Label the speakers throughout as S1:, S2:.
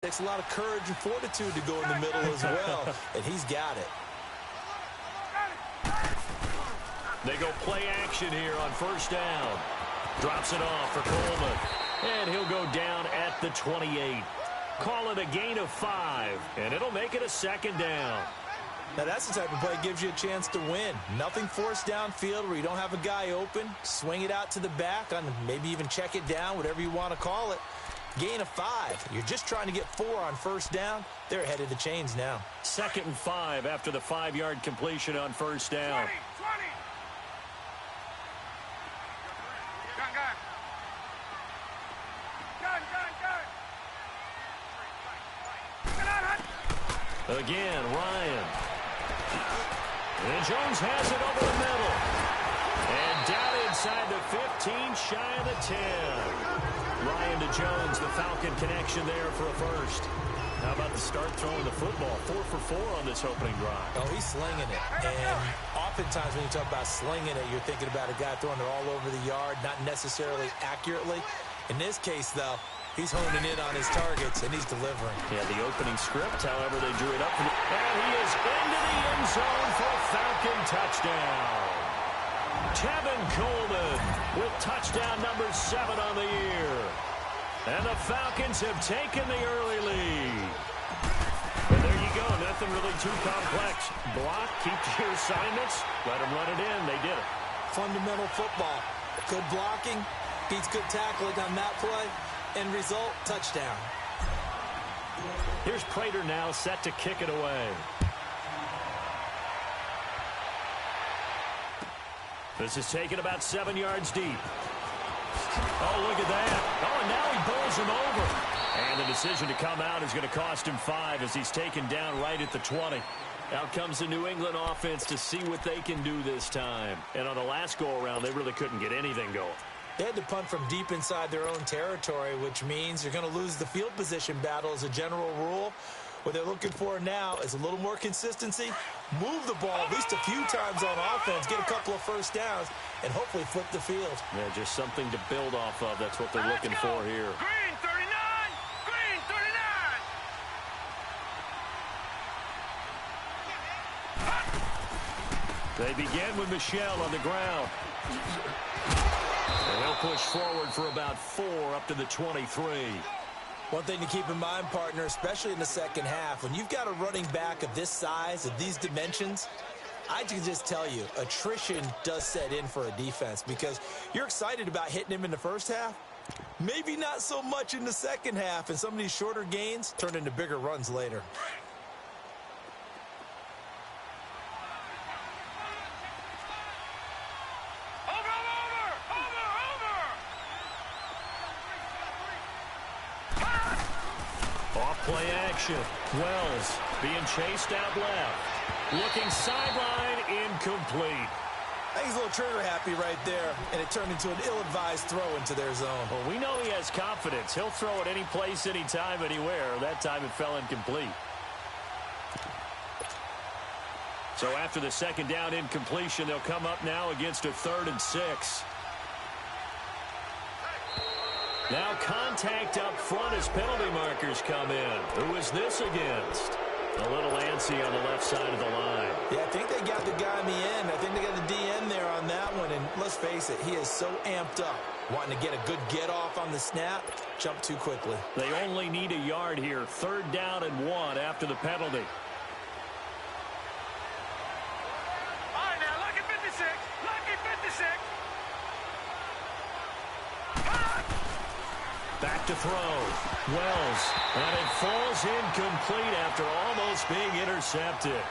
S1: Takes a lot of courage and fortitude to go in the middle as well, and he's got it.
S2: They go play action here on first down. Drops it off for Coleman, and he'll go down at the 28. Call it a gain of 5, and it'll make it a second down.
S1: Now, that's the type of play that gives you a chance to win. Nothing forced downfield where you don't have a guy open. Swing it out to the back, on maybe even check it down, whatever you want to call it. Gain of 5. You're just trying to get 4 on first down. They're ahead of the chains now.
S2: 2nd and 5 after the 5-yard completion on first down.
S3: 20.
S2: Again, Ryan. And Jones has it over the middle. And down inside the 15, shy of the 10. Ryan to Jones, the Falcon connection there for a first. How about the start throwing the football? 4 for 4 on this opening drive.
S1: Oh, he's slinging it. And oftentimes when you talk about slinging it, you're thinking about a guy throwing it all over the yard, not necessarily accurately. In this case, though, he's honing in on his targets, and he's delivering.
S2: Yeah, the opening script, however, they drew it up. And he is into the end zone for a Falcon touchdown. Tevin Coleman with touchdown number 7 on the year. And the Falcons have taken the early lead. And there you go, nothing really too complex. Block, keep to your assignments, let them run it in. They did it.
S1: Fundamental football. Good blocking, beats good tackling on that play. End result, touchdown.
S2: Here's Prater now set to kick it away. This is taken about 7 yards deep. Oh, look at that. Oh, and now he bowls him over. And the decision to come out is going to cost him 5 as he's taken down right at the 20. Out comes the New England offense to see what they can do this time. And on the last go-around, they really couldn't get anything going.
S1: They had to punt from deep inside their own territory, which means you're going to lose the field position battle as a general rule. What they're looking for now is a little more consistency. Move the ball at least a few times on offense, get a couple of first downs, and hopefully flip the field.
S2: Yeah, just something to build off of. That's what they're looking for here.
S3: Green 39! Green 39!
S2: They begin with Michel on the ground. And they'll push forward for about 4 up to the 23.
S1: One thing to keep in mind, partner, especially in the second half, when you've got a running back of this size, of these dimensions, I can just tell you, attrition does set in for a defense because you're excited about hitting him in the first half. Maybe not so much in the second half, and some of these shorter gains turn into bigger runs later.
S2: Play action. Wells being chased out left. Looking sideline, incomplete.
S1: I think he's a little trigger happy right there, and it turned into an ill-advised throw into their zone.
S2: Well, we know he has confidence. He'll throw it any place, anytime, anywhere. That time it fell incomplete. So after the second down incompletion, they'll come up now against a 3rd and 6. Now contact up front as penalty markers come in. Who is this against? A little antsy on the left side of the line.
S1: Yeah, I think they got the guy in the end. I think they got the DN there on that one. And let's face it, he is so amped up. Wanting to get a good get-off on the snap, jump too quickly.
S2: They only need a yard here. 3rd down and 1 after the penalty.
S3: All right, now, lucky 56. Lucky 56.
S2: Back to throw. Wells. And it falls incomplete after almost being intercepted.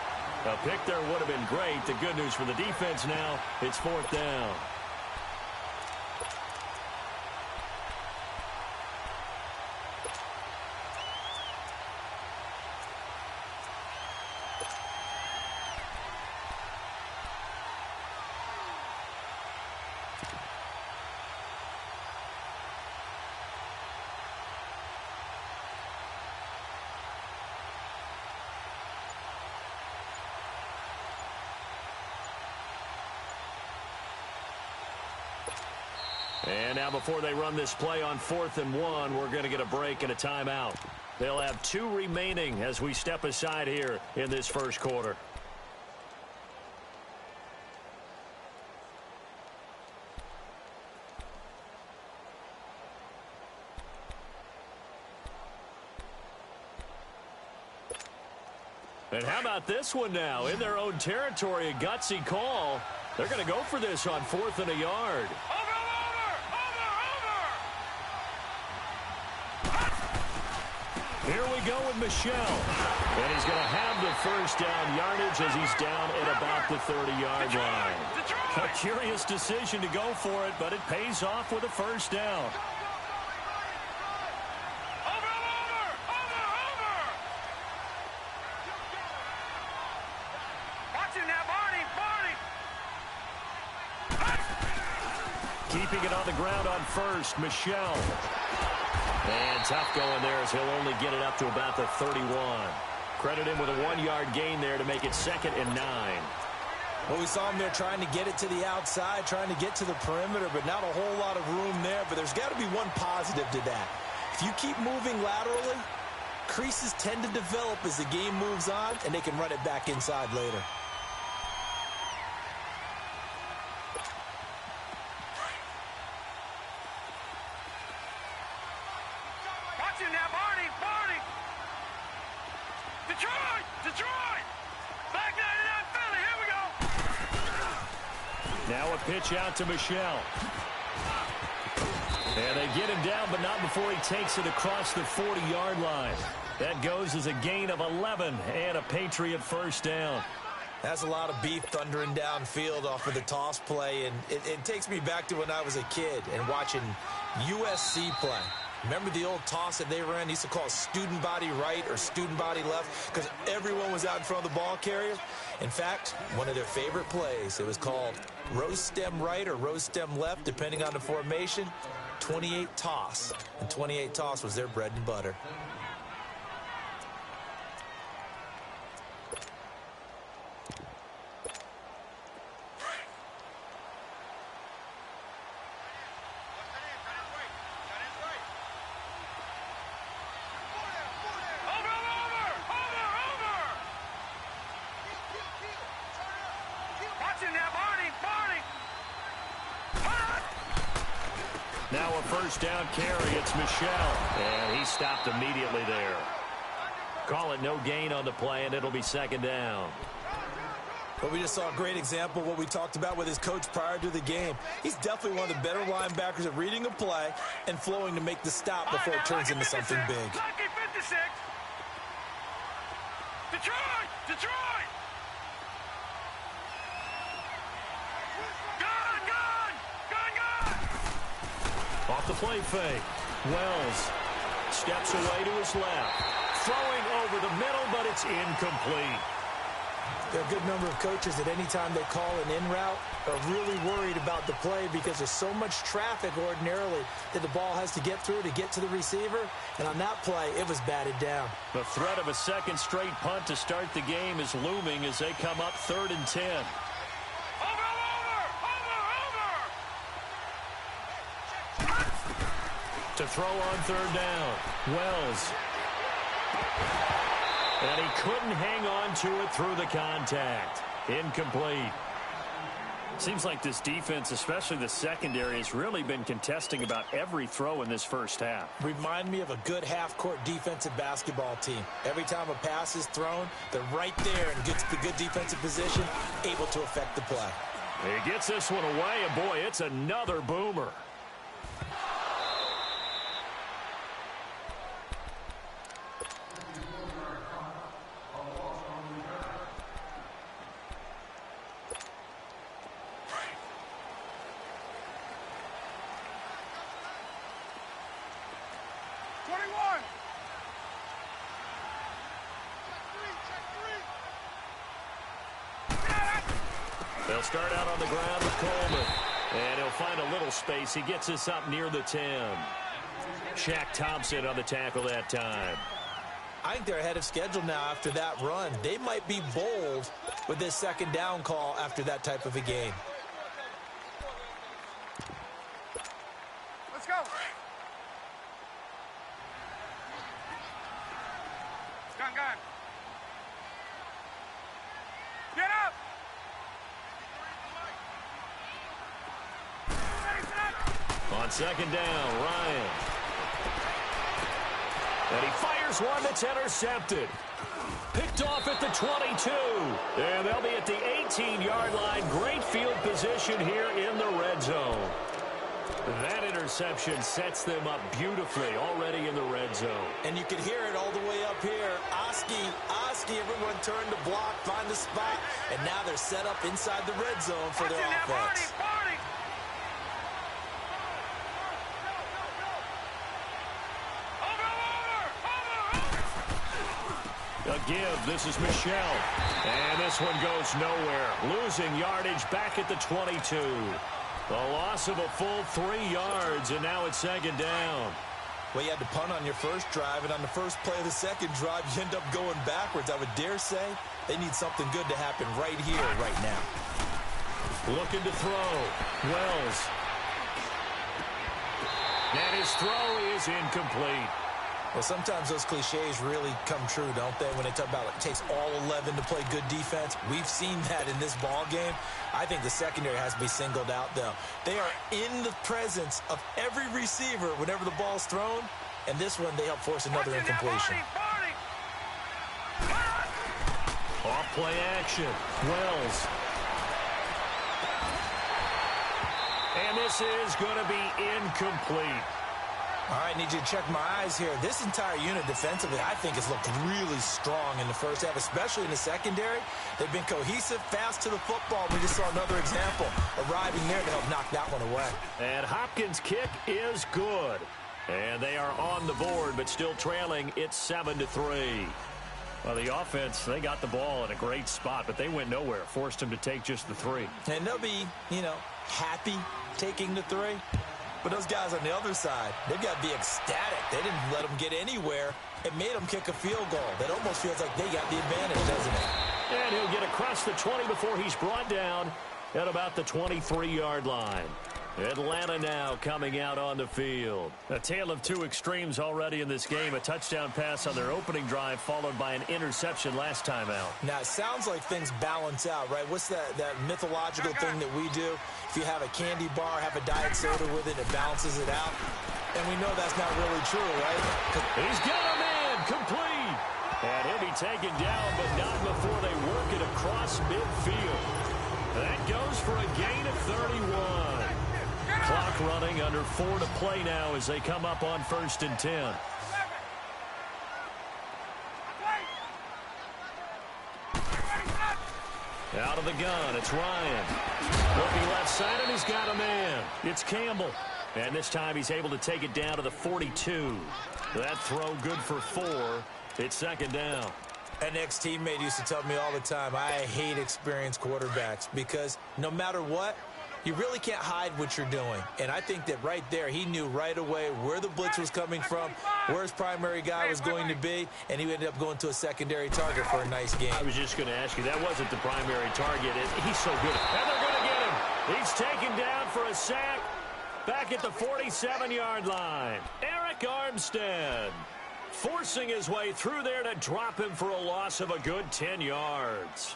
S2: A pick there would have been great. The good news for the defense now, it's 4th down. And now before they run this play on 4th and 1, we're going to get a break and a timeout. They'll have 2 remaining as we step aside here in this first quarter. And how about this one now? In their own territory, a gutsy call. They're going to go for this on 4th and a yard. Here we go with Michel. And he's going to have the first down yardage as he's down at about the 30-yard line. A curious decision to go for it, but it pays off with a first down. Keeping it on the ground on first, Michel. And tough going there as he'll only get it up to about the 31. Credit him with a 1-yard gain there to make it 2nd and 9.
S1: Well, we saw him there trying to get it to the outside, trying to get to the perimeter, but not a whole lot of room there. But there's got to be one positive to that. If you keep moving laterally, creases tend to develop as the game moves on, and they can run it back inside later.
S2: Now a pitch out to Michel. And they get him down, but not before he takes it across the 40-yard line. That goes as a gain of 11 and a Patriot first down.
S1: That's a lot of beef thundering downfield off of the toss play, and it takes me back to when I was a kid and watching USC play. Remember the old toss that they ran? They used to call it student body right or student body left because everyone was out in front of the ball carrier. In fact, one of their favorite plays, it was called rose stem right or rose stem left, depending on the formation, 28 toss. And 28 toss was their bread and butter.
S2: Now a first down carry. It's Michel. And he stopped immediately there. Call it no gain on the play, and it'll be 2nd down.
S1: But we just saw a great example of what we talked about with his coach prior to the game. He's definitely one of the better linebackers at reading a play and flowing to make the stop before it turns into something big.
S3: Detroit!
S2: Off the play fake. Wells steps away to his left. Throwing over the middle, but it's incomplete.
S1: There are a good number of coaches that any time they call an in route are really worried about the play because there's so much traffic ordinarily that the ball has to get through to get to the receiver. And on that play, it was batted down.
S2: The threat of a second straight punt to start the game is looming as they come up 3rd and 10. To throw on 3rd down. Wells. And he couldn't hang on to it through the contact. Incomplete. Seems like this defense, especially the secondary, has really been contesting about every throw in this first half.
S1: Remind me of a good half-court defensive basketball team. Every time a pass is thrown, they're right there and gets the good defensive position, able to affect the play.
S2: He gets this one away, and boy, it's another boomer. They'll start out on the ground with Coleman. And he'll find a little space. He gets us up near the 10. Shaq Thompson on the tackle that time.
S1: I think they're ahead of schedule now after that run. They might be bold with this 2nd down call after that type of a game.
S3: Let's go. gun. Get up!
S2: On second down, Ryan. And he fires one that's intercepted. Picked off at the 22. And they'll be at the 18-yard line. Great field position here in the red zone. That interception sets them up beautifully already in the red zone.
S1: And you can hear it all the way up here. Oski, everyone turned to block, find the spot, and now they're set up inside the red zone for their offense.
S2: A give. This is Michelle. And this one goes nowhere. Losing yardage back at the 22. A loss of a full 3 yards, and now it's second down.
S1: Well, you had to punt on your first drive, and on the first play of the second drive, you end up going backwards. I would dare say they need something good to happen right here, right now.
S2: Looking to throw. Wells. And his throw is incomplete.
S1: Well, sometimes those cliches really come true, don't they? When they talk about it takes all 11 to play good defense. We've seen that in this ball game. I think the secondary has to be singled out, though. They are in the presence of every receiver whenever the ball's thrown. And this one, they help force another incompletion.
S2: Off play action. Wells. And this is going to be incomplete.
S1: All right, need you to check my eyes here. This entire unit defensively, I think, has looked really strong in the first half, especially in the secondary. They've been cohesive, fast to the football. We just saw another example arriving there to help knock that one away.
S2: And Hopkins' kick is good. And they are on the board, but still trailing. It's 7-3. Well, the offense, they got the ball in a great spot, but they went nowhere. Forced them to take just the 3.
S1: And they'll be, happy taking the 3. But those guys on the other side, they've got to be ecstatic. They didn't let them get anywhere. It made them kick a field goal. That almost feels like they got the advantage, doesn't it?
S2: And he'll get across the 20 before he's brought down at about the 23-yard line. Atlanta now coming out on the field. A tale of two extremes already in this game. A touchdown pass on their opening drive followed by an interception last time out.
S1: Now, it sounds like things balance out, right? What's that mythological thing that we do? If you have a candy bar, have a diet soda with it, it balances it out. And we know that's not really true, right?
S2: He's got a man complete. And he'll be taken down, but not before they work it across midfield. That goes for a gain of 31. Clock running, under 4 to play now as they come up on 1st and 10. Out of the gun, it's Ryan. Looking left side, and he's got a man. It's Campbell. And this time he's able to take it down to the 42. That throw good for 4. It's second down.
S1: An ex-teammate used to tell me all the time, I hate experienced quarterbacks because no matter what, you really can't hide what you're doing. And I think that right there, he knew right away where the blitz was coming from, where his primary guy was going to be, and he ended up going to a secondary target for a nice game.
S2: I was just going to ask you, that wasn't the primary target. He's so good. And they're going to get him. He's taken down for a sack back at the 47-yard line. Eric Armstead forcing his way through there to drop him for a loss of a good 10 yards.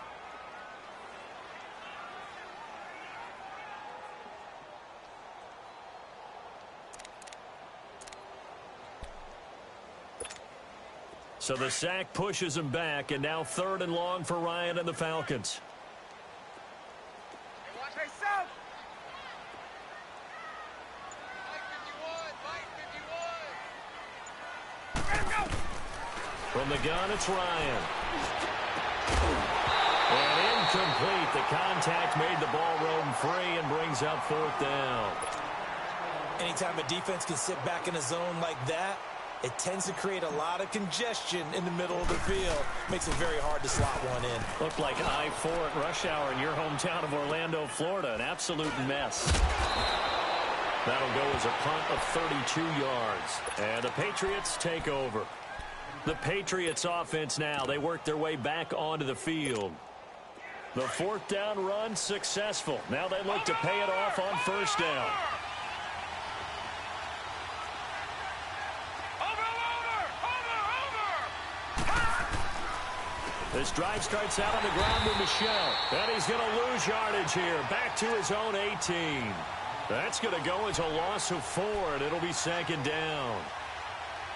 S2: So the sack pushes him back, and now 3rd and long for Ryan and the Falcons. From the gun, it's Ryan. And incomplete. The contact made the ball roam free and brings up 4th down.
S1: Anytime a defense can sit back in a zone like that, it tends to create a lot of congestion in the middle of the field. Makes it very hard to slot one in.
S2: Looked like I-4 at rush hour in your hometown of Orlando, Florida. An absolute mess. That'll go as a punt of 32 yards. And the Patriots take over. The Patriots offense now. They work their way back onto the field. The 4th down run successful. Now they look to pay it off on 1st down. This drive starts out on the ground with Michel. And he's going to lose yardage here. Back to his own 18. That's going to go as a loss of 4, and it'll be second down.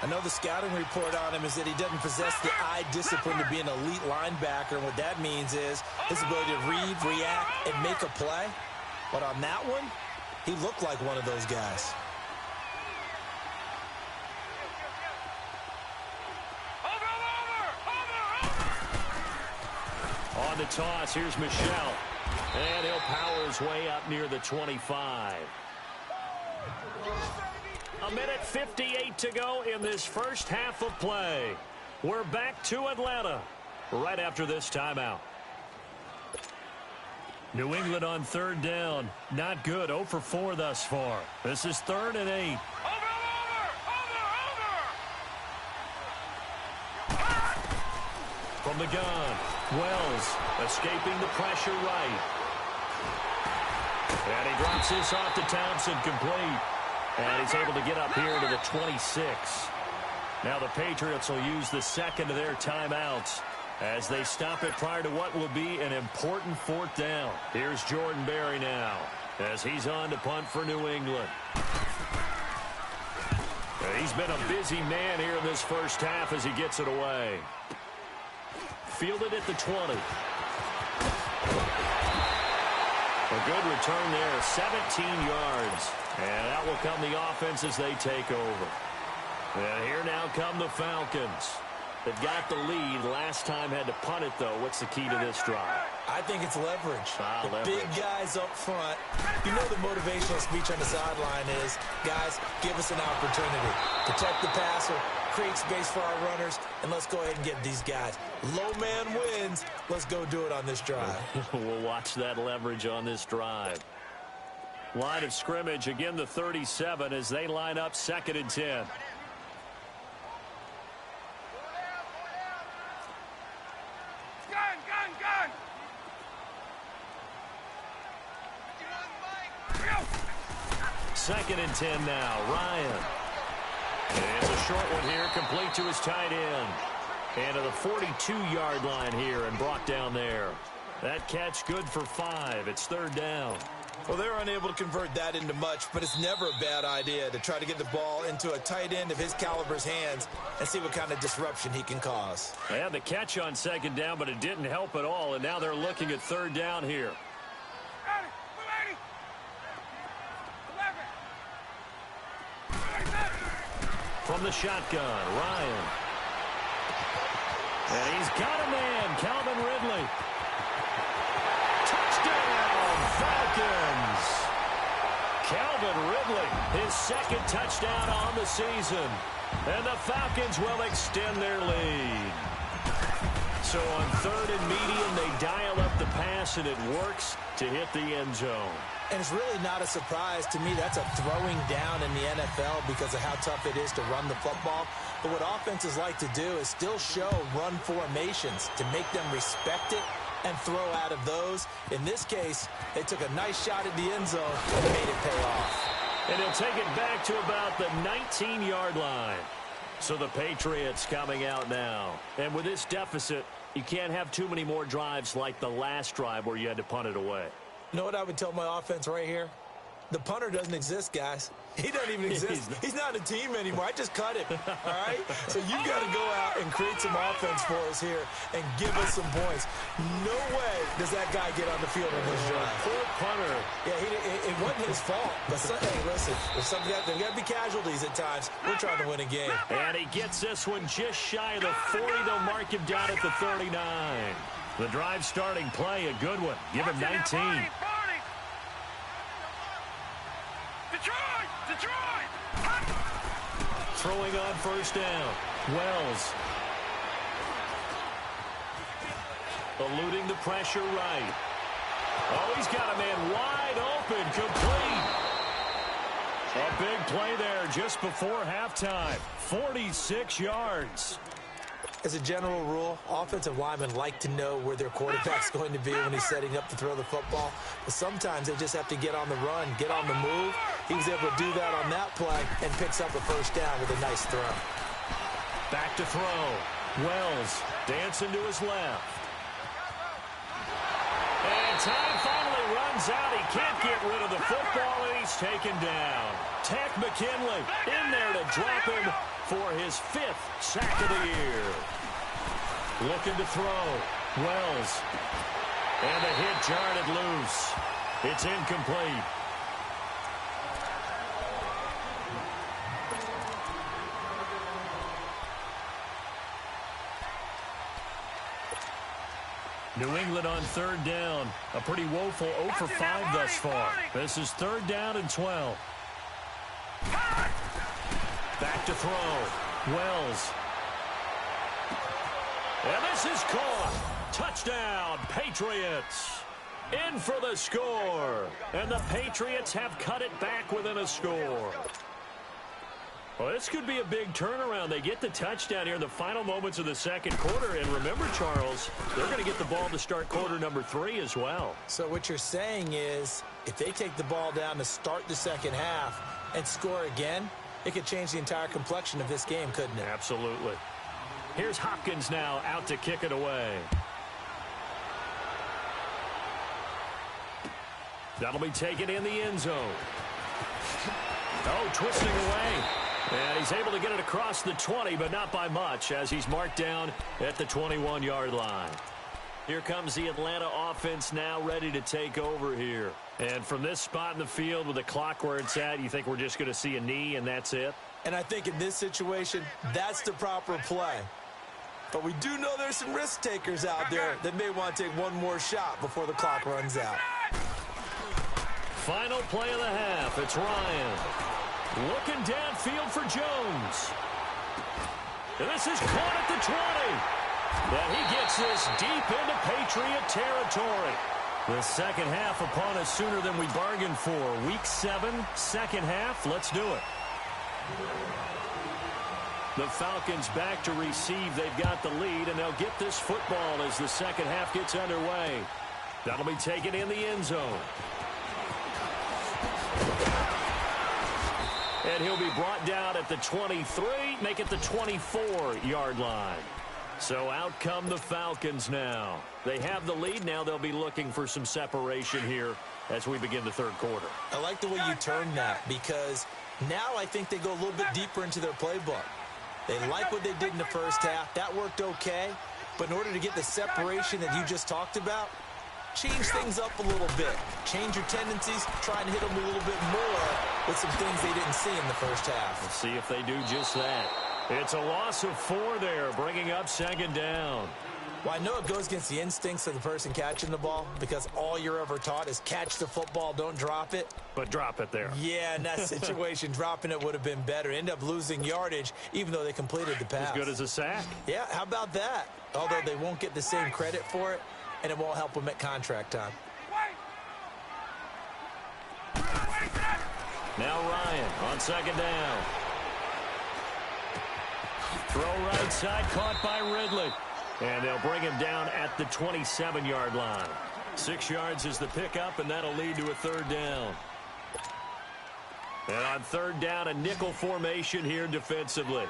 S1: I know the scouting report on him is that he doesn't possess the eye discipline to be an elite linebacker. And what that means is his ability to read, react, and make a play. But on that one, he looked like one of those guys.
S2: On the toss, here's Michel. And he'll power his way up near the 25. 1:58 to go in this first half of play. We're back to Atlanta right after this timeout. New England on third down. Not good. 0 for 4 thus far. This is 3rd and 8. From the gun, Wells escaping the pressure right. And he drops this off to Townsend, complete. And he's able to get up here to the 26. Now the Patriots will use the second of their timeouts as they stop it prior to what will be an important 4th down. Here's Jordan Berry now as he's on to punt for New England. And he's been a busy man here in this first half as he gets it away. Fielded at the 20. A good return there, 17 yards. And out will come the offense as they take over. And here now come the Falcons. They've got the lead. Last time had to punt it, though. What's the key to this drive?
S1: I think it's leverage.
S2: Leverage.
S1: Big guys up front. You know the motivational speech on the sideline is, guys, give us an opportunity. Protect the passer, create space for our runners, and let's go ahead and get these guys. Low man wins. Let's go do it on this drive.
S2: We'll watch that leverage on this drive. Line of scrimmage, again the 37 as they line up 2nd and 10.
S3: Gun!
S2: 2nd and 10 now. Ryan. And it's a short one here, complete to his tight end. And to the 42-yard line here and brought down there. That catch good for 5. It's 3rd down.
S1: Well, they're unable to convert that into much, but it's never a bad idea to try to get the ball into a tight end of his caliber's hands and see what kind of disruption he can cause.
S2: They had the catch on 2nd down, but it didn't help at all, and now they're looking at 3rd down here. From the shotgun, Ryan. And he's got a man, Calvin Ridley. Touchdown, Falcons. Calvin Ridley, his 2nd touchdown on the season. And the Falcons will extend their lead. So on 3rd and medium, they dial up the pass, and it works to hit the end zone.
S1: And it's really not a surprise to me. That's a throwing down in the NFL because of how tough it is to run the football. But what offenses like to do is still show run formations to make them respect it and throw out of those. In this case, they took a nice shot at the end zone and made it pay off.
S2: And he'll take it back to about the 19-yard line. So the Patriots coming out now. And with this deficit, you can't have too many more drives like the last drive where you had to punt it away.
S1: You know what I would tell my offense right here? The punter doesn't exist, guys. He doesn't even exist. He's not a team anymore. I just cut him, all right? So you got to go out and create some offense for us here and give us some points. No way does that guy get on the field on this drive.
S2: Poor punter.
S1: Yeah, it wasn't his fault. But, hey, listen, there's got to be casualties at times. We're trying to win a game.
S2: And he gets this one just shy of the 40. They'll mark him down at the 39. The drive starting play, a good one. Give him 19.
S3: Detroit!
S2: Throwing on 1st down. Wells. Eluding the pressure right. Oh, he's got a man wide open, complete. A big play there just before halftime. 46 yards.
S1: As a general rule, offensive linemen like to know where their quarterback's going to be when he's setting up to throw the football. But sometimes they just have to get on the run, get on the move. He was able to do that on that play and picks up a 1st down with a nice throw.
S2: Back to throw. Wells dancing to his left. And time finally runs out. He can't get rid of the football, and he's taken down. Tech McKinley in there to drop him for his 5th sack of the year. Looking to throw. Wells. And the hit jarred it loose. It's incomplete. New England on 3rd down. A pretty woeful 0 for 5 thus far. This is 3rd down and 12. Back to throw. Wells. And this is caught. Touchdown, Patriots. In for the score. And the Patriots have cut it back within a score. Well, this could be a big turnaround. They get the touchdown here in the final moments of the second quarter. And remember, Charles, they're going to get the ball to start quarter number 3 as well.
S1: So what you're saying is if they take the ball down to start the second half and score again, it could change the entire complexion of this game, couldn't it?
S2: Absolutely. Here's Hopkins now out to kick it away. That'll be taken in the end zone. Oh, twisting away. And he's able to get it across the 20, but not by much, as he's marked down at the 21-yard line. Here comes the Atlanta offense now ready to take over here. And from this spot in the field with the clock where it's at, you think we're just going to see a knee and that's it?
S1: And I think in this situation, that's the proper play. But we do know there's some risk takers out there that may want to take one more shot before the clock runs out.
S2: Final play of the half. It's Ryan. Looking downfield for Jones. And this is caught at the 20. And he gets this deep into Patriot territory. The second half upon us sooner than we bargained for. Week 7, second half. Let's do it. The Falcons back to receive. They've got the lead, and they'll get this football as the second half gets underway. That'll be taken in the end zone. And he'll be brought down at the 23, make it the 24-yard line. So out come the Falcons now. They have the lead. Now they'll be looking for some separation here as we begin the third quarter.
S1: I like the way you term that because now I think they go a little bit deeper into their playbook. They like what they did in the first half. That worked okay. But in order to get the separation that you just talked about, change things up a little bit. Change your tendencies. Try and hit them a little bit more with some things they didn't see in the first half.
S2: Let's see if they do just that. It's a loss of 4 there, bringing up second down.
S1: Well, I know it goes against the instincts of the person catching the ball because all you're ever taught is catch the football, don't drop it.
S2: But drop it there.
S1: Yeah, in that situation, dropping it would have been better. End up losing yardage, even though they completed the pass.
S2: As good as a sack.
S1: Yeah, how about that? Although they won't get the same credit for it, and it won't help them at contract time.
S2: Now Ryan on second down. Throw right side, caught by Ridley. And they'll bring him down at the 27-yard line. 6 yards is the pickup, and that'll lead to a third down. And on third down, a nickel formation here defensively.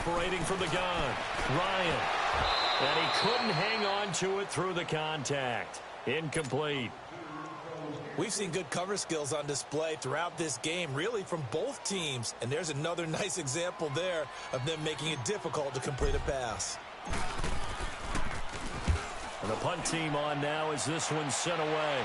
S2: Operating from the gun, Ryan. And he couldn't hang on to it through the contact. Incomplete.
S1: We've seen good cover skills on display throughout this game, really from both teams. And there's another nice example there of them making it difficult to complete a pass.
S2: And the punt team on now as this one's sent away.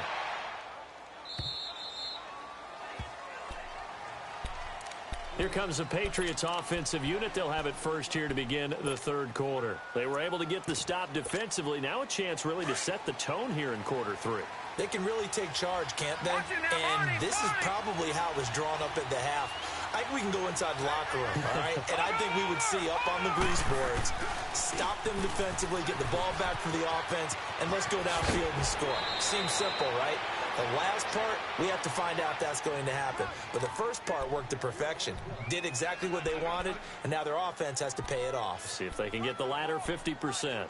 S2: Here comes the Patriots offensive unit. They'll have it first here to begin the third quarter. They were able to get the stop defensively. Now a chance really to set the tone here in quarter 3.
S1: They can really take charge, can't they? And this is probably how it was drawn up at the half. I think we can go inside the locker room, all right? And I think we would see up on the grease boards, stop them defensively, get the ball back for the offense, and let's go downfield and score. Seems simple, right? The last part, we have to find out if that's going to happen. But the first part worked to perfection. Did exactly what they wanted, and now their offense has to pay it off.
S2: See if they can get the latter 50%.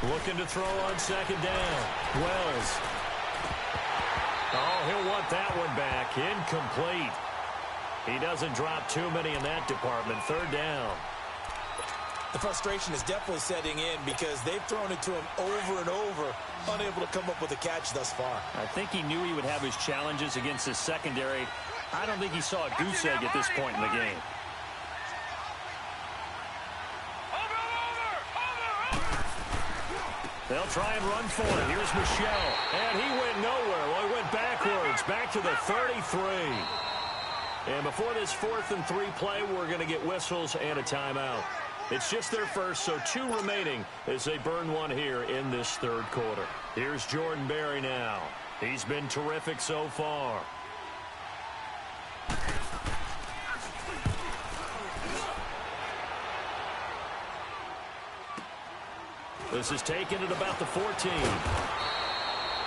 S2: Looking to throw on second down. Wells. Oh, he'll want that one back. Incomplete. He doesn't drop too many in that department. Third down.
S1: The frustration is definitely setting in because they've thrown it to him over and over, unable to come up with a catch thus far.
S2: I think he knew he would have his challenges against his secondary. I don't think he saw a goose egg at this point in the game. They'll try and run for it. Here's Michelle. And he went nowhere. Well, he went backwards, back to the 33. And before this 4th and 3 play, we're going to get whistles and a timeout. It's just their first, so 2 remaining as they burn one here in this third quarter. Here's Jordan Berry now. He's been terrific so far. This is taken at about the 14.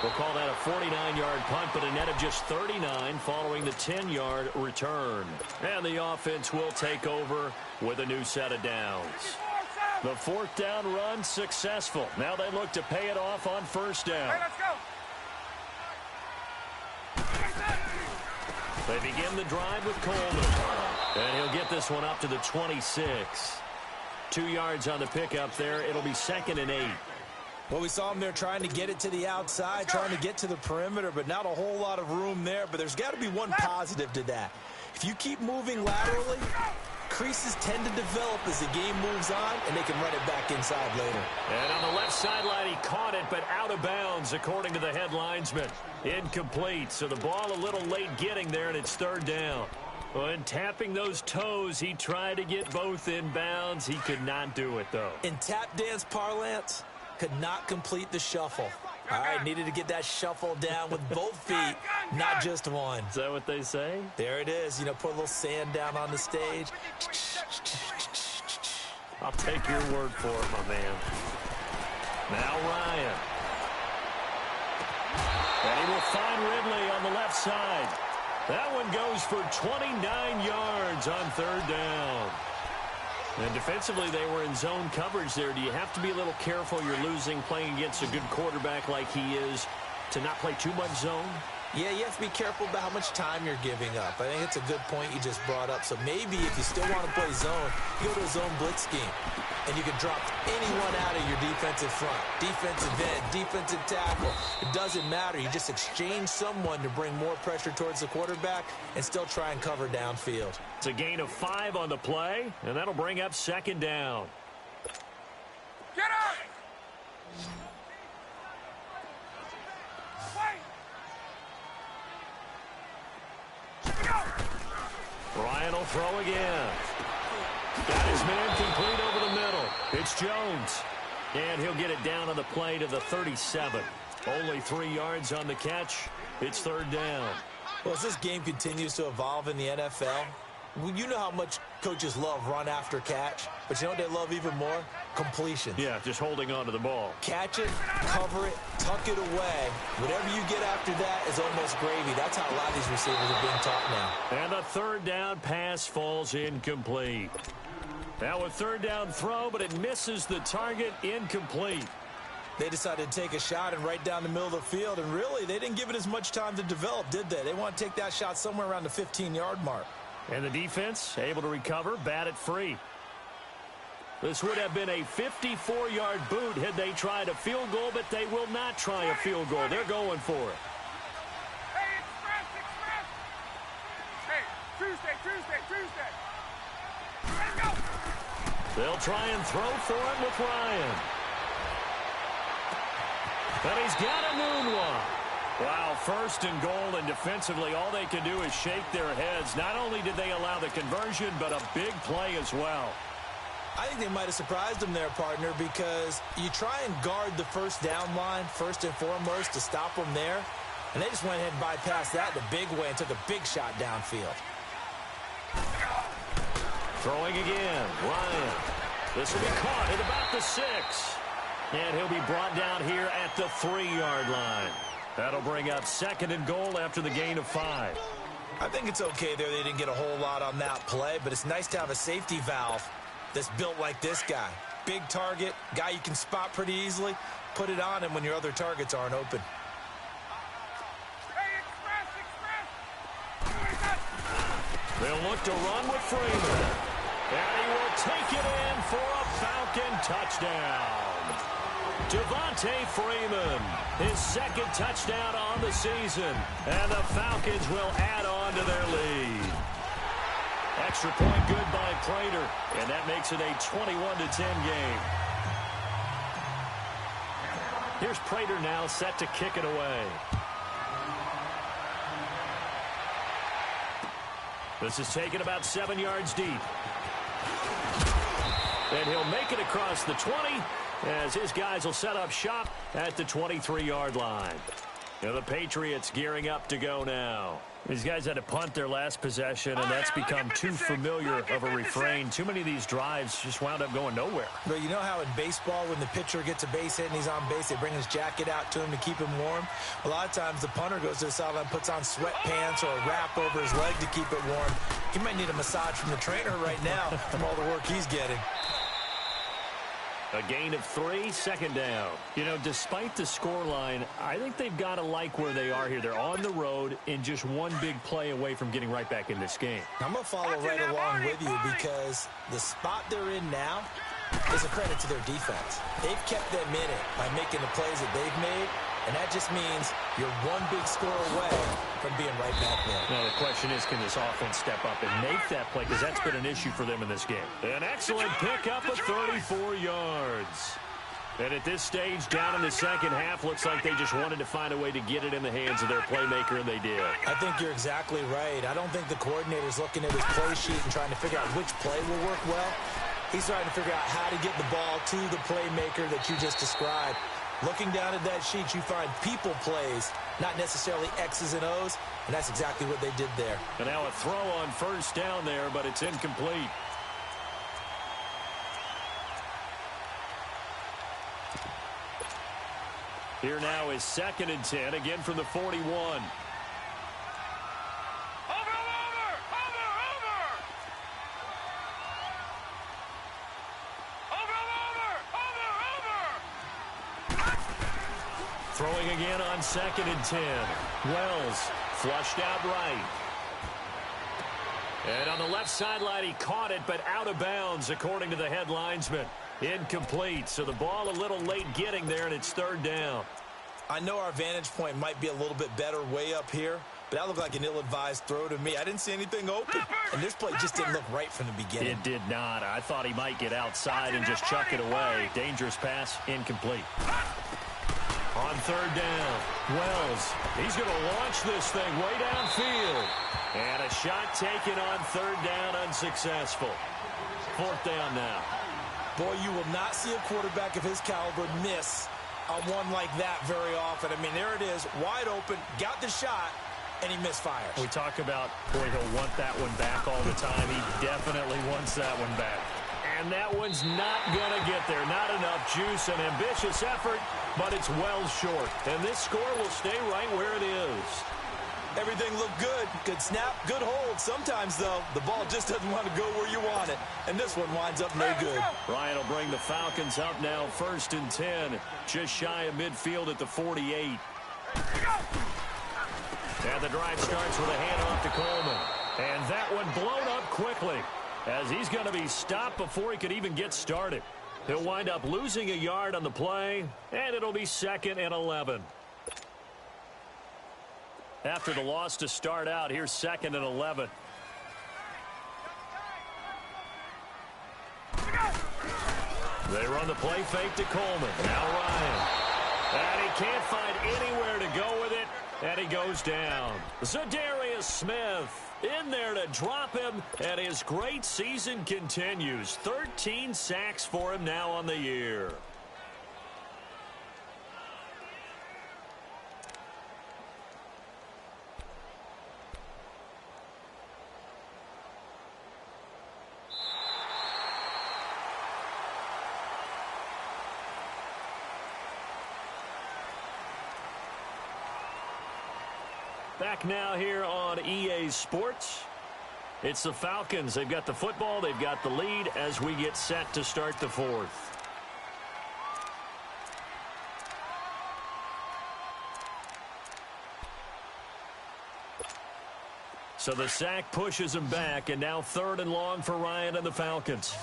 S2: We'll call that a 49-yard punt, but a net of just 39 following the 10-yard return. And the offense will take over with a new set of downs. The 4th down run successful. Now they look to pay it off on first down.
S3: Hey, let's go.
S2: They begin the drive with Coleman. And he'll get this one up to the 26. 2 yards on the pickup there. It'll be 2nd and 8.
S1: Well, we saw him there trying to get it to the outside, trying to get to the perimeter, but not a whole lot of room there. But there's got to be one positive to that. If you keep moving laterally, creases tend to develop as the game moves on, and they can run it back inside later.
S2: And on the left sideline, he caught it, but out of bounds, according to the head linesman. Incomplete, so the ball a little late getting there, and it's 3rd down. When tapping those toes, he tried to get both in bounds. He could not do it, though.
S1: In tap dance parlance, could not complete the shuffle. All right, needed to get that shuffle down with both feet, not just one.
S2: Is that what they say?
S1: There it is. You know, put a little sand down on the stage.
S2: I'll take your word for it, my man. Now Ryan. And he will find Ridley on the left side. That one goes for 29 yards on 3rd down. And defensively, they were in zone coverage there. Do you have to be a little careful? You're losing playing against a good quarterback like he is to not play too much zone?
S1: Yeah, you have to be careful about how much time you're giving up. I think it's a good point you just brought up. So maybe if you still want to play zone, you go to a zone blitz scheme. And you can drop anyone out of your defensive front. Defensive end, defensive tackle. It doesn't matter. You just exchange someone to bring more pressure towards the quarterback and still try and cover downfield.
S2: It's a gain of 5 on the play, and that'll bring up 2nd down.
S3: Get up!
S2: Ryan will throw again. Got his man complete over the middle. It's Jones. And he'll get it down on the play to the 37. Only 3 yards on the catch. It's 3rd down.
S1: Well, as this game continues to evolve in the NFL, you know how much coaches love run after catch, but you know what they love even more? Completion.
S2: Yeah, just holding on to the ball.
S1: Catch it, cover it, tuck it away. Whatever you get after that is almost gravy. That's how a lot of these receivers are being taught now.
S2: And a 3rd down pass falls incomplete. Now a 3rd down throw, but it misses the target. Incomplete.
S1: They decided to take a shot and right down the middle of the field, and really, they didn't give it as much time to develop, did they? They want to take that shot somewhere around the 15-yard mark.
S2: And the defense able to recover, bat it free. This would have been a 54-yard boot had they tried a field goal, but they will not try a field goal. They're going for it.
S3: Hey, express! Hey, Tuesday! Let's go!
S2: They'll try and throw for it with Ryan. And he's got a noon one. Wow, 1st and goal, and defensively, all they can do is shake their heads. Not only did they allow the conversion, but a big play as well.
S1: I think they might have surprised them there, partner, because you try and guard the 1st down line first and foremost to stop them there. And they just went ahead and bypassed that in a big way and took a big shot downfield.
S2: Throwing again, Ryan. This will be caught at about the 6. And he'll be brought down here at the 3-yard line. That'll bring up 2nd and goal after the gain of 5.
S1: I think it's okay there. They didn't get a whole lot on that play, but it's nice to have a safety valve that's built like this guy. Big target, guy you can spot pretty easily. Put it on him when your other targets aren't open.
S2: They'll look to run with Freeman. And he will take it in for a Falcon touchdown. Devontae Freeman, his 2nd touchdown on the season. And the Falcons will add on to their lead. Extra point good by Prater. And that makes it a 21-10 game. Here's Prater now set to kick it away. This is taken about 7 yards deep. And he'll make it across the 20 as his guys will set up shop at the 23-yard line. Now the Patriots gearing up to go now. These guys had to punt their last possession, and that's become too familiar of a refrain. Too many of these drives just wound up going nowhere.
S1: But you know how in baseball, when the pitcher gets a base hit and he's on base, they bring his jacket out to him to keep him warm? A lot of times the punter goes to the sideline, puts on sweatpants or a wrap over his leg to keep it warm. He might need a massage from the trainer right now from all the work he's getting.
S2: A gain of 3, 2nd down. You know, despite the scoreline, I think they've got to like where they are here. They're on the road and just one big play away from getting right back in this game.
S1: I'm going to follow right along with you because the spot they're in now is a credit to their defense. They've kept them in it by making the plays that they've made, and that just means you're one big score away from being right back there.
S2: Now, the question is, can this offense step up and make that play? Because that's been an issue for them in this game. An excellent pickup of 34 yards. And at this stage, down in the second half, looks like they just wanted to find a way to get it in the hands of their playmaker, and they did.
S1: I think you're exactly right. I don't think the coordinator's looking at his play sheet and trying to figure out which play will work well. He's trying to figure out how to get the ball to the playmaker that you just described. Looking down at that sheet, you find people plays, not necessarily X's and O's, and that's exactly what they did there.
S2: And now a throw on 1st down there, but it's incomplete. Here now is 2nd and 10, again from the 41. Throwing again on 2nd and 10. Wells flushed out right. And on the left sideline, he caught it, but out of bounds, according to the head linesman. Incomplete, so the ball a little late getting there, and it's 3rd down.
S1: I know our vantage point might be a little bit better way up here, but that looked like an ill-advised throw to me. I didn't see anything open, and this play just didn't look right from the beginning.
S2: It did not. I thought he might get outside and just chuck it away. Dangerous pass, incomplete. On 3rd down, Wells, he's going to launch this thing way downfield. And a shot taken on 3rd down, unsuccessful. 4th down now.
S1: Boy, you will not see a quarterback of his caliber miss on one like that very often. I mean, there it is, wide open, got the shot, and he misfires.
S2: We talk about, boy, he'll want that one back all the time. He definitely wants that one back. And that one's not going to get there. Not enough juice, an ambitious effort, but it's well short. And this score will stay right where it is.
S1: Everything looked good. Good snap, good hold. Sometimes, though, the ball just doesn't want to go where you want it. And this one winds up no good.
S2: Ryan will bring the Falcons up now, 1st and 10. Just shy of midfield at the 48. And the drive starts with a handoff to Coleman. And that one blown up quickly, as he's going to be stopped before he could even get started. He'll wind up losing a yard on the play, and it'll be 2nd and 11. After the loss to start out, here's 2nd and 11. They run the play fake to Coleman. Now Ryan. And he can't find anywhere to go with it, and he goes down. Zadarius Smith in there to drop him, and his great season continues. 13 sacks for him now on the year. Back now here on EA Sports. It's the Falcons. They've got the football. They've got the lead as we get set to start the fourth. So the sack pushes him back, and now 3rd and long for Ryan and the Falcons.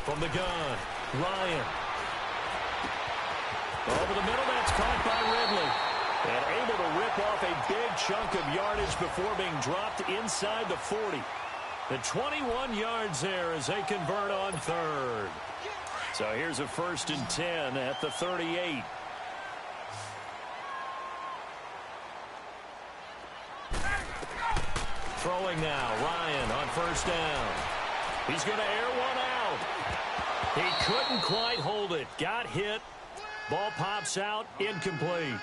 S2: From the gun, Ryan. Over the middle, that's caught by Ridley. And able to rip off a big chunk of yardage before being dropped inside the 40. The 21 yards there as they convert on 3rd. So here's a 1st and 10 at the 38. Throwing now, Ryan on 1st down. He's going to air one out. He couldn't quite hold it. Got hit. Ball pops out, incomplete.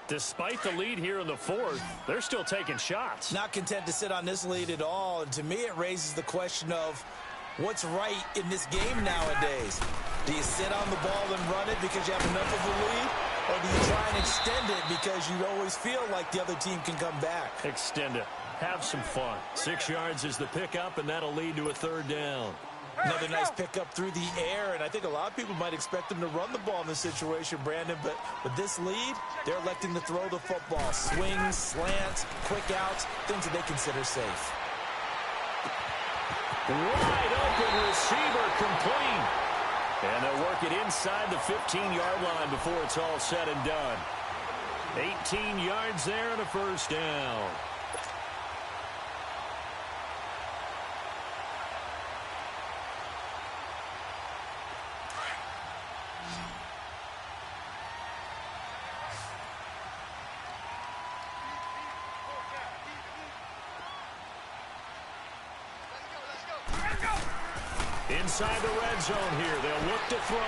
S2: Despite the lead here in the 4th, they're still taking shots.
S1: Not content to sit on this lead at all. And to me, it raises the question of what's right in this game nowadays. Do you sit on the ball and run it because you have enough of a lead? Or do you try and extend it because you always feel like the other team can come back?
S2: Extend it. Have some fun. 6 yards is the pickup, and that'll lead to a 3rd down.
S1: Another nice pickup through the air, and I think a lot of people might expect him to run the ball in this situation, Brandon, but with this lead, they're electing to throw the football. Swings, slants, quick outs, things that they consider safe.
S2: Wide open receiver, complete. And they'll work it inside the 15-yard line before it's all said and done. 18 yards there and a 1st down. Inside the red zone here, they'll look to throw.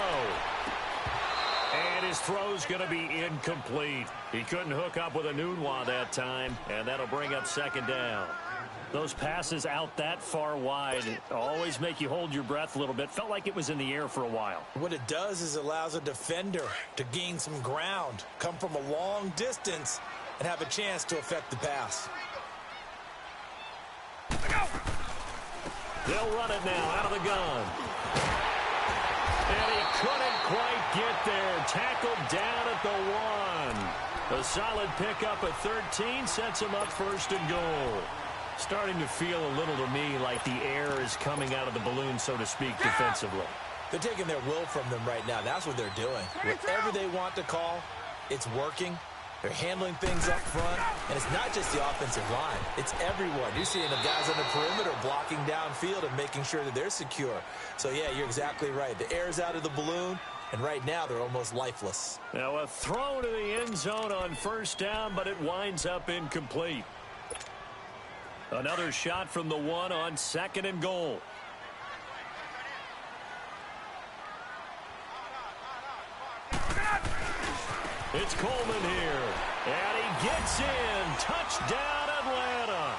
S2: And his throw's going to be incomplete. He couldn't hook up with a Nunwa that time, and that'll bring up 2nd down. Those passes out that far wide always make you hold your breath a little bit. Felt like it was in the air for a while.
S1: What it does is it allows a defender to gain some ground, come from a long distance, and have a chance to affect the pass.
S2: They'll run it now out of the gun. And he couldn't quite get there. Tackled down at the 1. A solid pickup at 13 sets him up 1st and goal. Starting to feel a little to me like the air is coming out of the balloon, so to speak, defensively.
S1: They're taking their will from them right now. That's what they're doing. Whatever they want to call, it's working. They're handling things up front, and it's not just the offensive line. It's everyone. You're seeing the guys on the perimeter blocking downfield and making sure that they're secure. So, yeah, you're exactly right. The air's out of the balloon, and right now they're almost lifeless.
S2: Now a throw to the end zone on 1st down, but it winds up incomplete. Another shot from the 1 on 2nd and goal. It's Coleman here, and he gets in. Touchdown, Atlanta.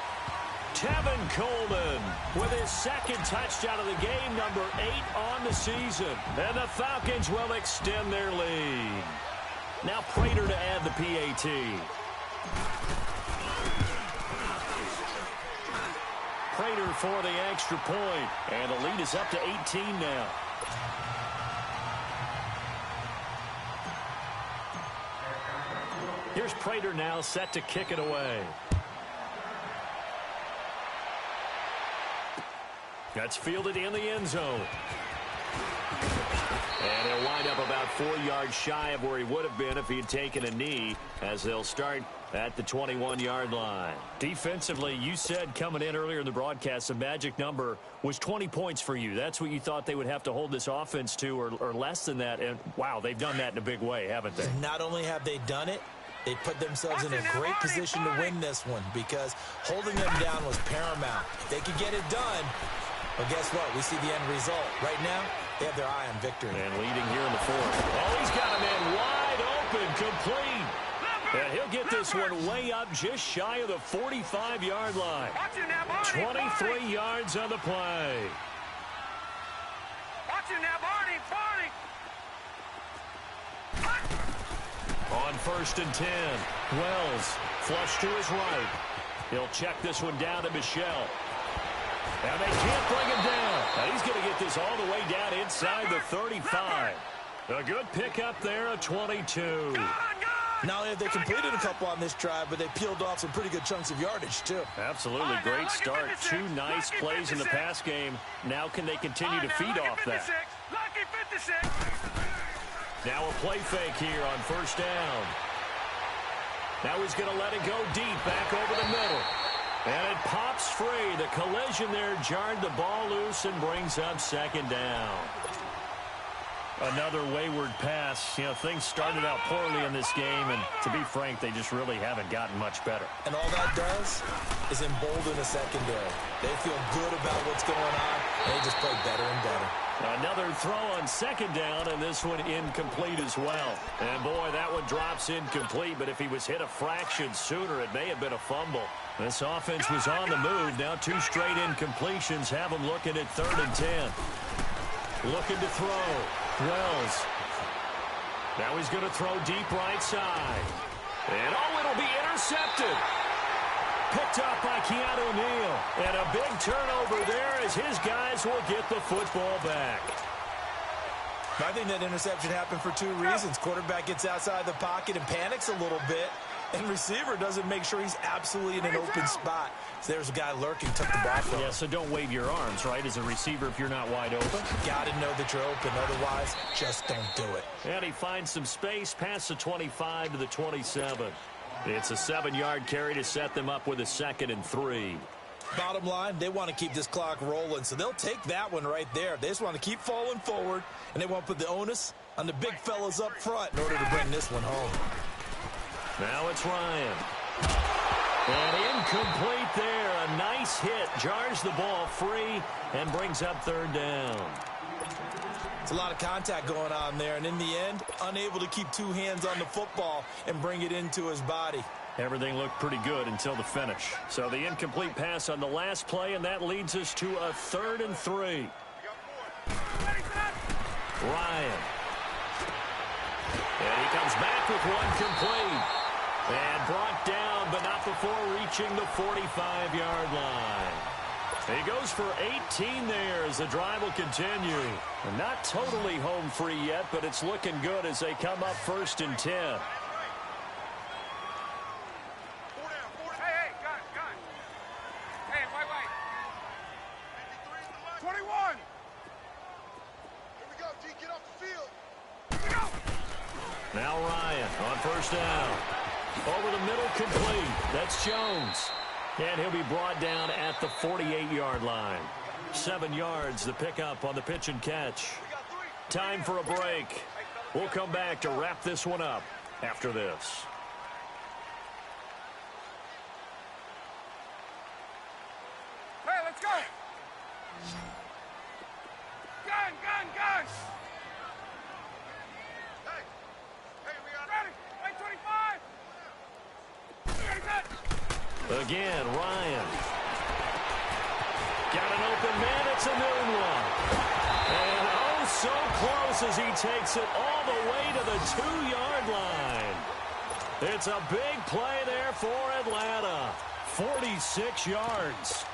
S2: Tevin Coleman with his 2nd touchdown of the game, number 8 on the season. And the Falcons will extend their lead. Now Prater to add the PAT. Prater for the extra point, and the lead is up to 18 now. Here's Prater now set to kick it away. That's fielded in the end zone. And he'll wind up about 4 yards shy of where he would have been if he had taken a knee, as they'll start at the 21-yard line. Defensively, you said coming in earlier in the broadcast, the magic number was 20 points for you. That's what you thought they would have to hold this offense to, or less than that. And, wow, they've done that in a big way, haven't they?
S1: Not only have they done it, they put themselves in a great position to win this one because holding them down was paramount. If they could get it done, well, guess what? We see the end result. Right now, they have their eye on victory.
S2: And leading here in the 4th. Oh, he's got a man wide open, complete. And he'll get this one way up just shy of the 45-yard line. 23 yards on the play.
S3: Got you now, Barney.
S2: On 1st and 10, Wells flush to his right. He'll check this one down to Michelle. And they can't bring him down. Now he's going to get this all the way down inside the 35. A good pickup there, a 22.
S1: Not only have they completed a couple on this drive, but they peeled off some pretty good chunks of yardage, too.
S2: Absolutely great start. 2 nice plays in the pass game. Now can they continue to feed off that?
S3: Lucky 56.
S2: Now a play fake here on 1st down. Now he's going to let it go deep back over the middle. And it pops free. The collision there jarred the ball loose and brings up 2nd down. Another wayward pass. You know, things started out poorly in this game, and to be frank, they just really haven't gotten much better.
S1: And all that does is embolden the secondary. They feel good about what's going on, and they just play better and better.
S2: Another throw on 2nd down, and this one incomplete as well. And boy, that one drops incomplete, but if he was hit a fraction sooner, it may have been a fumble. This offense was on the move. Now 2 straight incompletions have them looking at 3rd and 10. Looking to throw. Wells. Now he's going to throw deep right side. And oh, it'll be intercepted. Picked up by Keanu Neal. And a big turnover there as his guys will get the football back.
S1: I think that interception happened for 2 reasons. Quarterback gets outside the pocket and panics a little bit. And receiver doesn't make sure he's absolutely in an open spot. So there's a guy lurking, took the ball from him.
S2: Yeah, so don't wave your arms, right, as a receiver if you're not wide open.
S1: Got to know that you're open. Otherwise, just don't do it.
S2: And he finds some space past the 25 to the 27. It's a 7-yard carry to set them up with a 2nd and 3.
S1: Bottom line, they want to keep this clock rolling, so they'll take that one right there. They just want to keep falling forward, and they want to put the onus on the big fellas up front in order to bring this one home.
S2: Now it's Ryan. And incomplete there. A nice hit. Jars the ball free and brings up 3rd down.
S1: It's a lot of contact going on there, and in the end, unable to keep 2 hands on the football and bring it into his body.
S2: Everything looked pretty good until the finish. So the incomplete pass on the last play, and that leads us to a 3rd and 3. Ryan. And he comes back with one complete. And brought down, but not before reaching the 45-yard line. He goes for 18 there as the drive will continue. And not totally home free yet, but it's looking good as they come up 1st and 10.
S3: Hey, gun. Hey, wait. 21. Here we go, D, get off the field. Here we go.
S2: Now Ryan on 1st down. Over the middle, complete. That's Jones. And he'll be brought down at the 48-yard line. 7 yards, the pickup on the pitch and catch. Time for a break. We'll come back to wrap this one up after this.
S3: Hey, let's go. Gun. Hey, we are ready. Hey, 25.
S2: Again, Ryan. Got an open man. It's a noon one. And oh, so close as he takes it all the way to the 2-yard line. It's a big play there for Atlanta. 46 yards.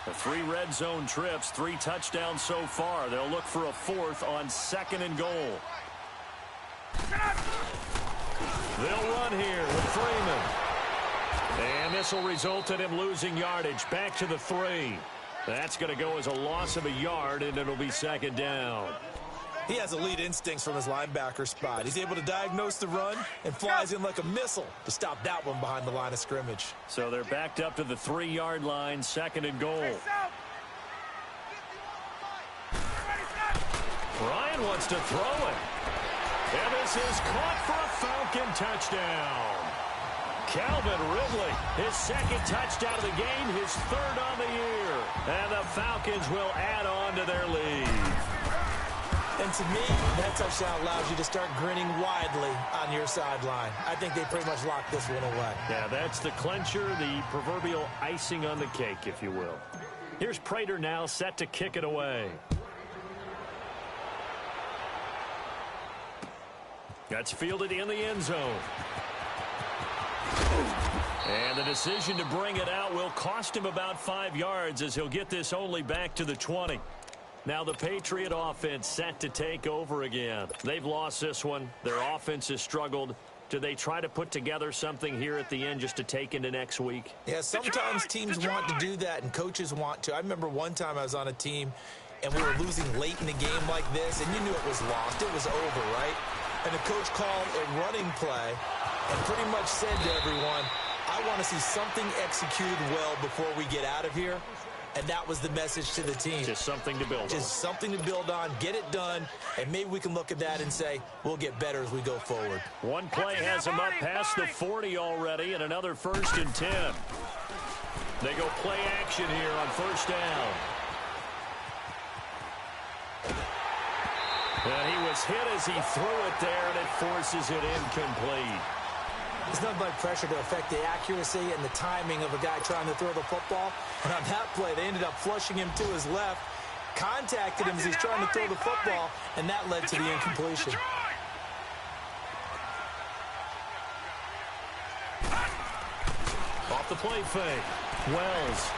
S2: The 3 red zone trips, 3 touchdowns so far. They'll look for a 4th on 2nd and goal. They'll run here with Freeman. And this will result in him losing yardage back to the 3. That's going to go as a loss of a yard, and it'll be 2nd down.
S1: He has elite instincts from his linebacker spot. He's able to diagnose the run and flies in like a missile to stop that one behind the line of scrimmage.
S2: So they're backed up to the 3-yard line, 2nd and goal. Ryan wants to throw it. And this is caught for a Falcon touchdown. Calvin Ridley, his second touchdown of the game, his third on the year. And the Falcons will add on to their lead.
S1: And to me, that touchdown allows you to start grinning widely on your sideline. I think they pretty much locked this one away.
S2: Yeah, that's the clincher, the proverbial icing on the cake, if you will. Here's Prater now set to kick it away. That's fielded in the end zone. And the decision to bring it out will cost him about 5 yards as he'll get this only back to the 20. Now the Patriot offense set to take over again. They've lost this one. Their offense has struggled. Do they try to put together something here at the end just to take into next week?
S1: Yeah, sometimes teams want to do that and coaches want to. I remember one time I was on a team and we were losing late in the game like this, and you knew it was lost. It was over, right? And the coach called a running play and pretty much said to everyone, I want to see something executed well before we get out of here. And that was the message to the team.
S2: Just something to build on.
S1: Just something to build on, get it done, and maybe we can look at that and say, we'll get better as we go forward.
S2: One play has them up past the 40 already, and another 1st and 10. They go play action here on 1st down. And he was hit as he threw it there, and it forces it incomplete.
S1: There's nothing but pressure to affect the accuracy and the timing of a guy trying to throw the football. And on that play, they ended up flushing him to his left, contacted him as he's trying to throw the football, and that led to the incompletion.
S2: Off the play fake. Wells.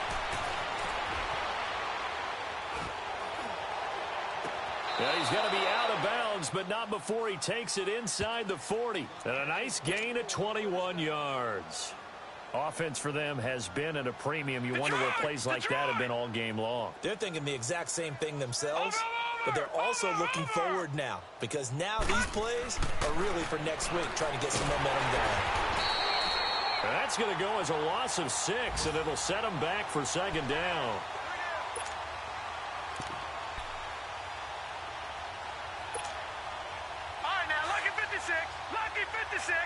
S2: Yeah, he's going to be out of bounds, but not before he takes it inside the 40. And a nice gain of 21 yards. Offense for them has been at a premium. You wonder where plays like that have been all game long.
S1: They're thinking the exact same thing themselves, but they're also looking forward now, because now these plays are really for next week, trying to get some momentum going.
S2: And that's going to go as a loss of 6, and it'll set them back for 2nd down.
S3: Lucky 56.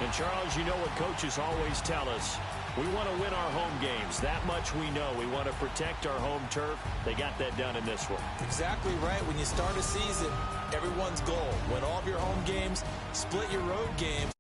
S2: And, Charles, you know what coaches always tell us. We want to win our home games. That much we know. We want to protect our home turf. They got that done in this one.
S1: Exactly right. When you start a season, everyone's goal, win all of your home games, split your road games.